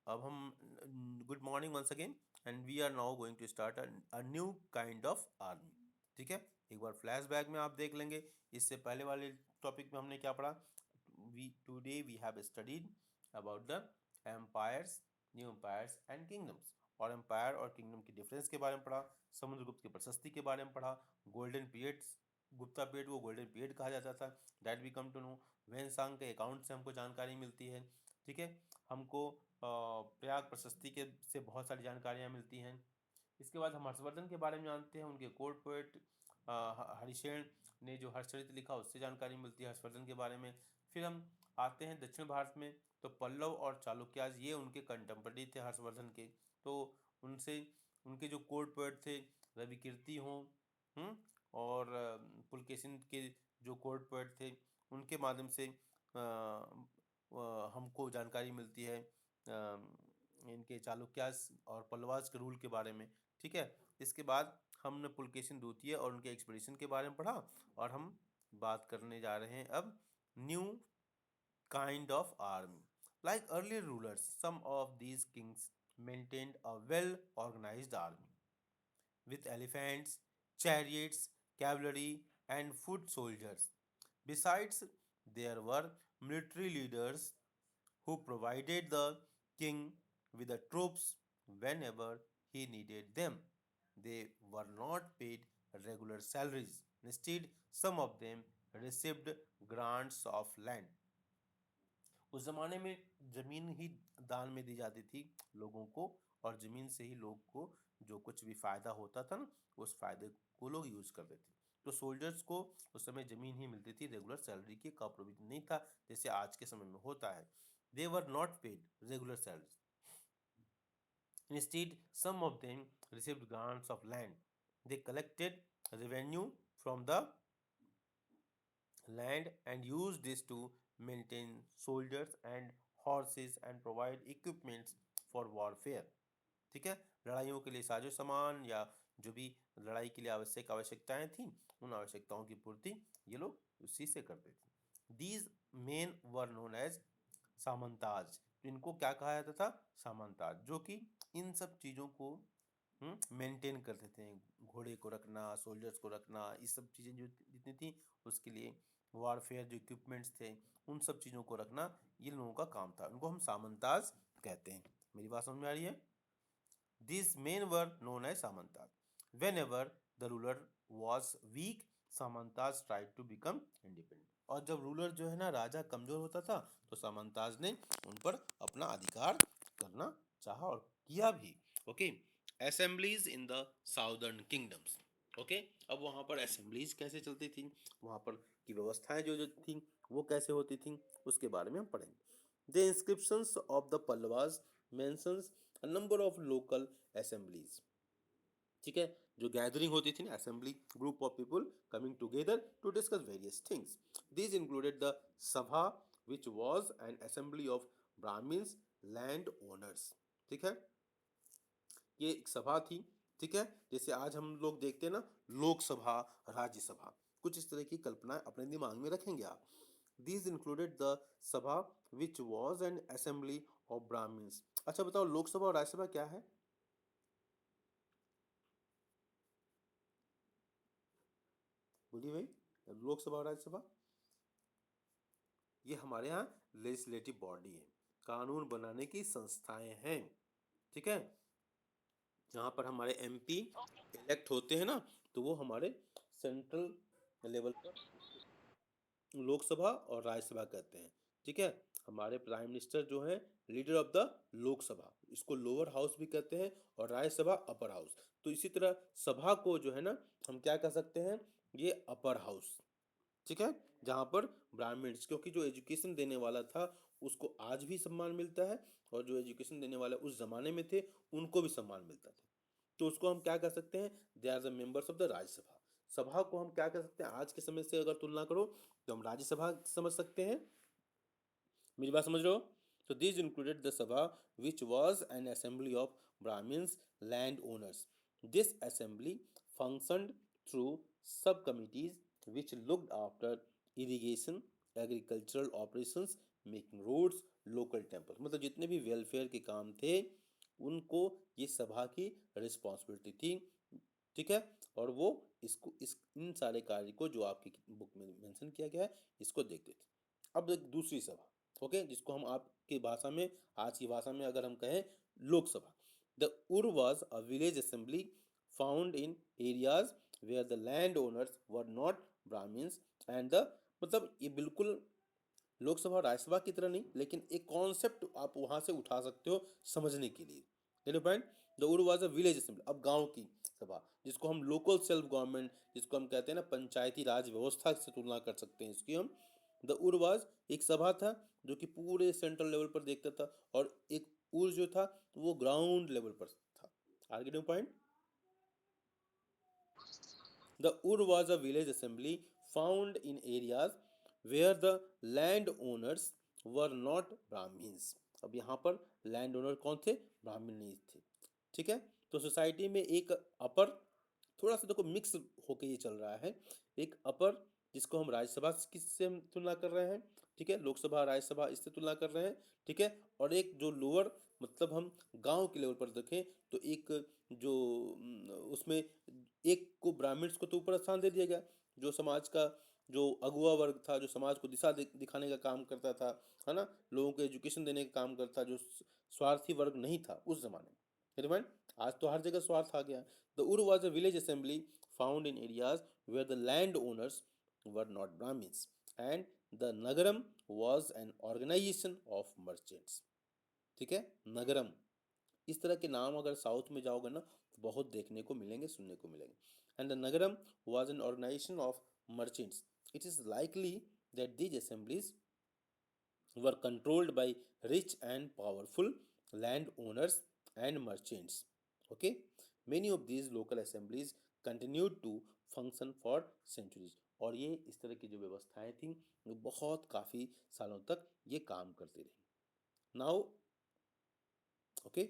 अब हम good morning once again and we are now going to start a new kind of army. ठीक है, एक बार flashback में आप देख लेंगे। इससे पहले वाले टॉपिक में हमने क्या पढ़ा? We have studied about the empires, new empires and kingdoms, और एम्पायर और किंगडम की डिफरेंस के बारे में पढ़ा, समुद्रगुप्त की प्रशस्ति के बारे में पढ़ा, गोल्डन पीरियड्स, गुप्ता पीरियड को गोल्डन पीरियड कहा जाता था, that we come to know. Xuanzang के अकाउंट से हमको जानकारी मिलती है। ठीक है, हमको प्रयाग प्रशस्ति के से बहुत सारी जानकारियाँ मिलती हैं। इसके बाद हम हर्षवर्धन के बारे में जानते हैं, उनके कोर्ट पोएट हरिशेन ने जो हर्षचरित्र लिखा उससे जानकारी मिलती है हर्षवर्धन के बारे में। फिर हम आते हैं दक्षिण भारत में, तो पल्लव और चालुक्याज ये उनके कंटेम्पररी थे हर्षवर्धन के। तो उनसे उनके जो कोर्ट पोएट थे रविकीर्ति हों और पुलकेशिन के जो कोर्ट पोएट थे उनके माध्यम से हमको जानकारी मिलती है इनके चालुक्यास और पल्लवास के रूल के बारे में। ठीक है, इसके बाद हमने पुलकेशिन द्वितीय और उनके एक्सपीडिशन के बारे में पढ़ा, और हम बात करने जा रहे हैं अब new kind of army. Like earlier rulers, some of these kings maintained a well organised army with elephants, chariots, cavalry, and foot soldiers. Besides, there were military leaders who provided the king with the troops whenever he needed them. They were not paid regular salaries. Instead, some of them received grants of land. उस ज़माने में ज़मीन ही दान में दी जाती थी लोगों को, और ज़मीन से ही लोग को जो कुछ भी फ़ायदा होता था ना, उस फ़ायदे को लोग यूज़ करते थे। तो सोल्जर्स को उस समय ज़मीन ही मिलती थी, रेगुलर सैलरी की का प्रोविजन नहीं था जैसे आज के समय में होता है। They were not paid regular salary. Instead, some of them received grants of land. They collected revenue from the land and used this to maintain soldiers and horses and provide equipments for warfare. ठीक है, लड़ाइयों के लिए साजो सामान या जो भी लड़ाई के लिए आवश्यकताएं थी उन आवश्यकताओं की पूर्ति ये लोग उसी से करते थे। These men were known as सामंताज। इनको क्या कहा जाता था? सामंताज, जो कि इन सब चीज़ों को मेंटेन करते थे। घोड़े को रखना, सोल्जर्स को रखना, ये सब चीज़ें जो जितनी थी उसके लिए वारफेयर जो इक्विपमेंट्स थे उन सब चीज़ों को रखना ये लोगों का काम था। उनको हम सामंताज कहते हैं। मेरी बात समझ में आ रही है? These men were known as Samantas. Whenever the ruler was weak, Samantas tried to become independent. और जब रूलर जो है ना राजा कमजोर होता था तो सामंताज ने उन पर अपना अधिकार करना चाहा और किया भी। Okay, assemblies in the southern kingdoms. Okay, अब वहाँ पर असेंबलीज कैसे चलती थी, वहाँ पर की व्यवस्थाएं जो जो थी वो कैसे होती थी उसके बारे में हम पढ़ेंगे। The inscriptions of the Pallavas mentions a number of local assemblies. ठीक है, जो गैदरिंग होती थी ना, assembly, group of people coming together to discuss various things. This included the sabha which was an assembly of Brahmans land owners. ठीक है, ये एक सभा थी। ठीक है, जैसे आज हम लोग देखते हैं ना लोकसभा, राज्यसभा, कुछ इस तरह की कल्पना अपने दिमाग में रखेंगे आप। These included the सभा which was an assembly of Brahmins। अच्छा बताओ, लोकसभा और राज्यसभा क्या है? बोलिए भाई, लोकसभा और राज्यसभा ये हमारे यहाँ लेजिस्लेटिव बॉडी है, कानून बनाने की संस्थाएं हैं। ठीक है, जहाँ पर हमारे एमपी इलेक्ट होते हैं ना, तो वो हमारे सेंट्रल लेवल पर लोकसभा और राज्यसभा कहते हैं। ठीक है, हमारे प्राइम मिनिस्टर जो है लीडर ऑफ द लोकसभा, इसको लोअर हाउस भी कहते हैं, और राज्यसभा अपर हाउस। तो इसी तरह सभा को जो है ना हम क्या कह सकते हैं, ये अपर हाउस। ठीक है, जहाँ पर ब्राह्मण्स, क्योंकि जो एजुकेशन देने वाला था उसको आज भी सम्मान मिलता है, और जो एजुकेशन देने वाले उस जमाने में थे उनको भी सम्मान मिलता था। तो उसको हम क्या कह सकते हैं, they are the members of the Rajya Sabha. सभा को हम क्या कह सकते हैं, आज के समय से अगर तुलना करो तो हम राज्यसभा समझ सकते हैं। मेरी बात समझ रहे हो? तो this included the sabha which was an assembly of Brahmans land owners. This assembly functioned through sub committees which looked after irrigation, agricultural operations, making roads, local temple, मतलब जितने भी वेलफेयर के काम थे उनको ये सभा की रिस्पॉन्सिबिलिटी थी, ठीक है। और वो इसको इन सारे कार्य को जो आपकी बुक में मेंशन किया गया है इसको देखते थे। अब एक दूसरी सभा, ओके, जिसको हम आपकी भाषा में, आज की भाषा में अगर हम कहें, Lok Sabha. The Ur was a village assembly found in areas where the land owners were not Brahmins and the, मतलब ये बिल्कुल लोकसभा और राज्यसभा की तरह नहीं, लेकिन एक कॉन्सेप्ट आप वहां से उठा सकते हो समझने के लिए। Point, the Ur was a village assembly, अब गांव की सभा, जिसको हम लोकल सेल्फ गवर्नमेंट, जिसको हम कहते हैं ना पंचायती राज व्यवस्था से तुलना कर सकते हैं इसकी हम। द उर वॉज एक सभा था जो कि पूरे सेंट्रल लेवल पर देखता था, और एक उर जो था वो ग्राउंड लेवल पर था। आगे point, the Ur was a village assembly found in areas where the landowners were not Brahmins. अब यहाँ पर लैंड ओनर कौन थे? ब्राह्मण नहीं थे, ठीक है। तो सोसाइटी में एक अपर, थोड़ा सा देखो मिक्स होके ये चल रहा है, एक अपर जिसको हम राज्यसभा किससे हम तुलना कर रहे हैं, ठीक है, लोकसभा राज्यसभा इससे तुलना कर रहे हैं, ठीक है। और एक जो लोअर, मतलब हम गांव के लेवल पर देखें तो एक जो उसमें एक को ब्राह्मण्स को तो ऊपर स्थान दे दिया गया, जो समाज का जो अगुआ वर्ग था, जो समाज को दिशा दिखाने का काम करता था, है ना, लोगों को एजुकेशन देने का काम करता, जो स्वार्थी वर्ग नहीं था उस जमाने में। रिमाइंड, आज तो हर जगह स्वार्थ आ गया। The Ur was a village assembly found in areas where the land owners were not Brahmins and the Nagaram was an organisation of merchants, ठीक है। नगरम, इस तरह के नाम अगर साउथ में जाओगे ना तो बहुत देखने को मिलेंगे, सुनने को मिलेंगे। And the Nagaram was an organisation of merchants. It is likely that these assemblies were controlled by rich and powerful landowners and merchants. Okay, many of these local assemblies continued to function for centuries. और ये इस तरह की जो व्यवस्थाएं थी वो बहुत काफ़ी सालों तक ये काम करती रही। Now, okay,